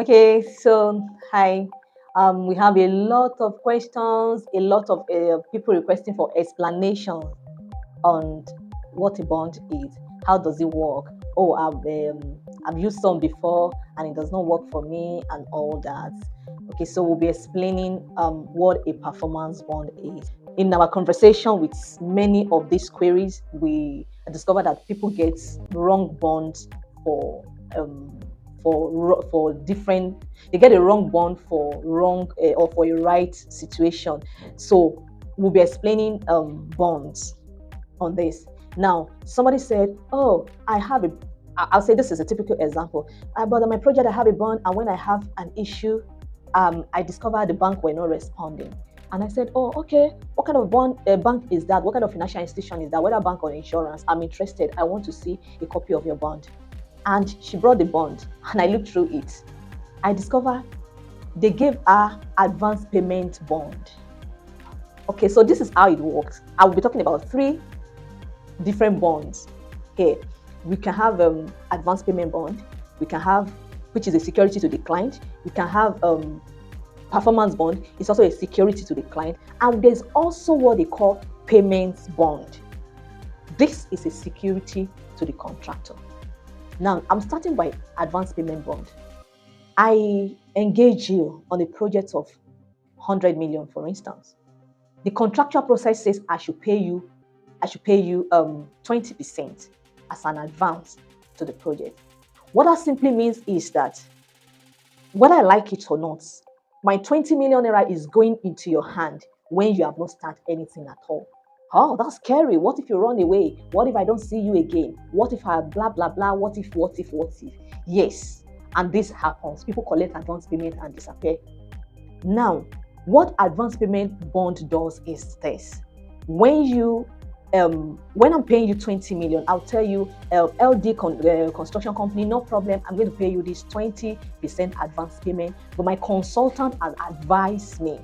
Okay, so hi. We have a lot of questions, a lot of people requesting for explanation on what a bond is. How does it work? Oh, I've used some before and it does not work for me and all that. Okay, so we'll be explaining what a performance bond is. In our conversation with many of these queries, we discovered that people get wrong bonds for um, for different. They get a wrong bond for wrong or for a right situation. So we'll be explaining bonds on this. Now, somebody said, "Oh, I have a." I'll say this is a typical example. But on my project, I have a bond, and when I have an issue, I discovered the bank were not responding. And I said, "Oh, okay. What kind of bond bank is that? What kind of financial institution is that? Whether bank or insurance? I'm interested. I want to see a copy of your bond." And she brought the bond, and I looked through it. I discovered they gave her advance payment bond. Okay, so this is how it works. I will be talking about three different bonds here. We can have advance payment bond. We can have, which is a security to the client. We can have performance bond. It's also a security to the client. And there's also what they call payments bond. This is a security to the contractor. Now, I'm starting by advance payment bond. I engage you on a project of 100 million, for instance. The contractual process says I should pay you 20% as an advance to the project. What that simply means is that whether I like it or not, my 20 million naira is going into your hand when you have not started anything at all. Oh, that's scary. What if you run away? What if I don't see you again? What if I blah blah blah? What if, what if, what if? Yes, and this happens. People collect advance payment and disappear. Now, what advance payment bond does is this: when you when I'm paying you 20 million, I'll tell you, construction company, no problem, I'm going to pay you this 20% advance payment, but my consultant has advised me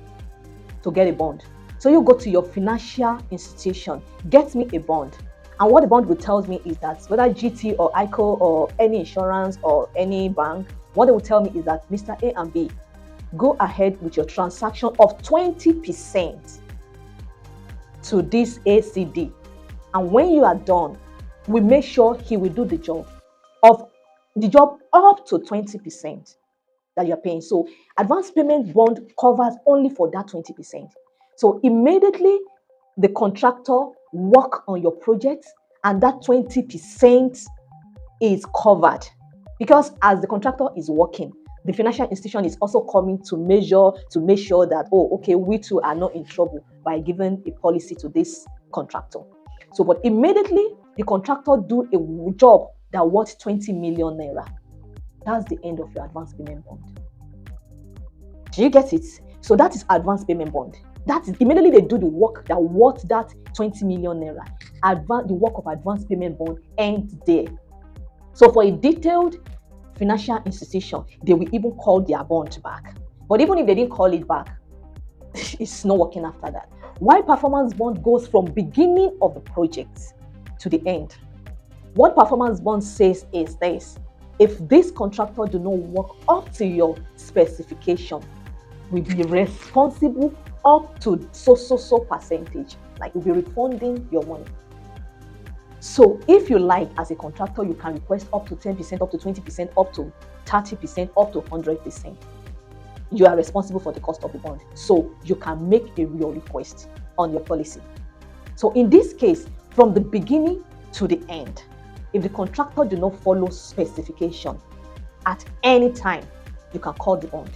to get a bond. So you go to your financial institution, get me a bond. And what the bond will tell me is that whether GT or ICO or any insurance or any bank, what they will tell me is that Mr. A and B, go ahead with your transaction of 20% to this ACD. And when you are done, we make sure he will do the job up to 20% that you're paying. So advance payment bond covers only for that 20%. So immediately the contractor work on your project and that 20% is covered, because as the contractor is working, the financial institution is also coming to make sure that, oh, okay, we too are not in trouble by giving a policy to this contractor. So, but immediately the contractor do a job that worth 20 million naira. That's the end of your advance payment bond. Do you get it? So that is advance payment bond. That is immediately they do the work that worth that 20 million naira. The work of advance payment bond ends there. So for a detailed financial institution, they will even call their bond back. But even if they didn't call it back, it's not working after that. Why performance bond goes from beginning of the project to the end? What performance bond says is this: if this contractor do not work up to your specification, will be responsible up to so percentage. Like, we'll be refunding your money. So if you like, as a contractor, you can request up to 10%, up to 20%, up to 30%, up to 100%. You are responsible for the cost of the bond. So you can make a real request on your policy. So in this case, from the beginning to the end, if the contractor do not follow specification, at any time, you can call the bond.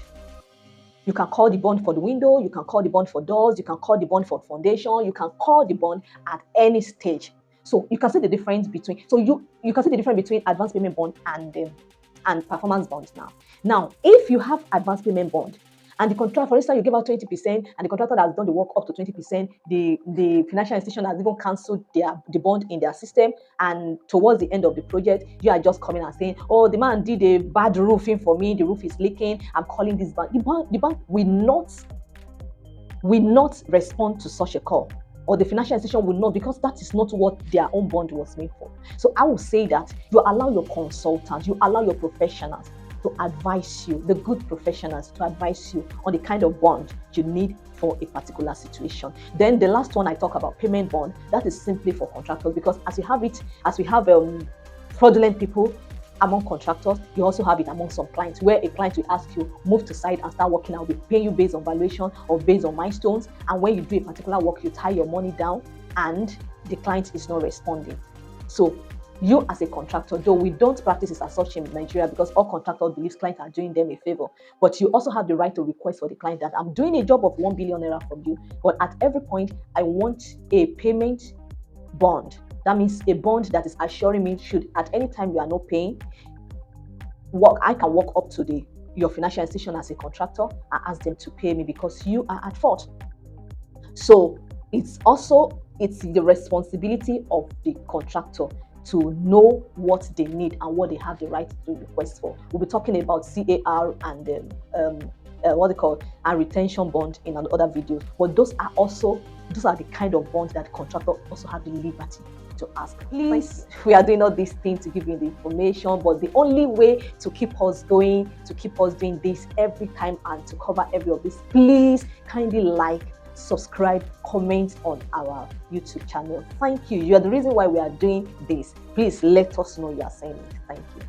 You can call the bond for the window, you can call the bond for doors, you can call the bond for foundation, you can call the bond at any stage. So you can see the difference between, you can see the difference between advance payment bond and performance bonds now. Now, if you have advance payment bond and the contract, for instance, you give out 20% and the contractor has done the work up to 20%, the financial institution has even cancelled the bond in their system, and towards the end of the project, you are just coming and saying, oh, the man did a bad roofing for me, the roof is leaking, I'm calling this bank. The bank will not respond to such a call. or the financial institution will not, because that is not what their own bond was made for. So I will say that you allow your consultants, you allow your professionals to advise you, the good professionals to advise you on the kind of bond you need for a particular situation. Then the last one I talk about, payment bond, that is simply for contractors, because as we have fraudulent people among contractors, you also have it among some clients, where a client will ask you, move to site and start working. I'll be paying you based on valuation or based on milestones. And when you do a particular work, you tie your money down and the client is not responding. So you as a contractor, though we don't practice it as such in Nigeria because all contractors believe clients are doing them a favor, but you also have the right to request for the client that I'm doing a job of 1 billion naira from you, but at every point I want a payment bond. That means a bond that is assuring me, should at any time you are not paying, I can walk up to your financial institution as a contractor and ask them to pay me because you are at fault. So it's the responsibility of the contractor to know what they need and what they have the right to request for. We'll be talking about CAR and what they call and retention bond in other videos. But those are the kind of bonds that contractors also have the liberty to ask. Please, we are doing all these things to give you the information, but the only way to keep us going, to keep us doing this every time and to cover every of this, please kindly like, subscribe, comment on our YouTube channel. Thank you. You are the reason why we are doing this. Please let us know you are saying it. Thank you.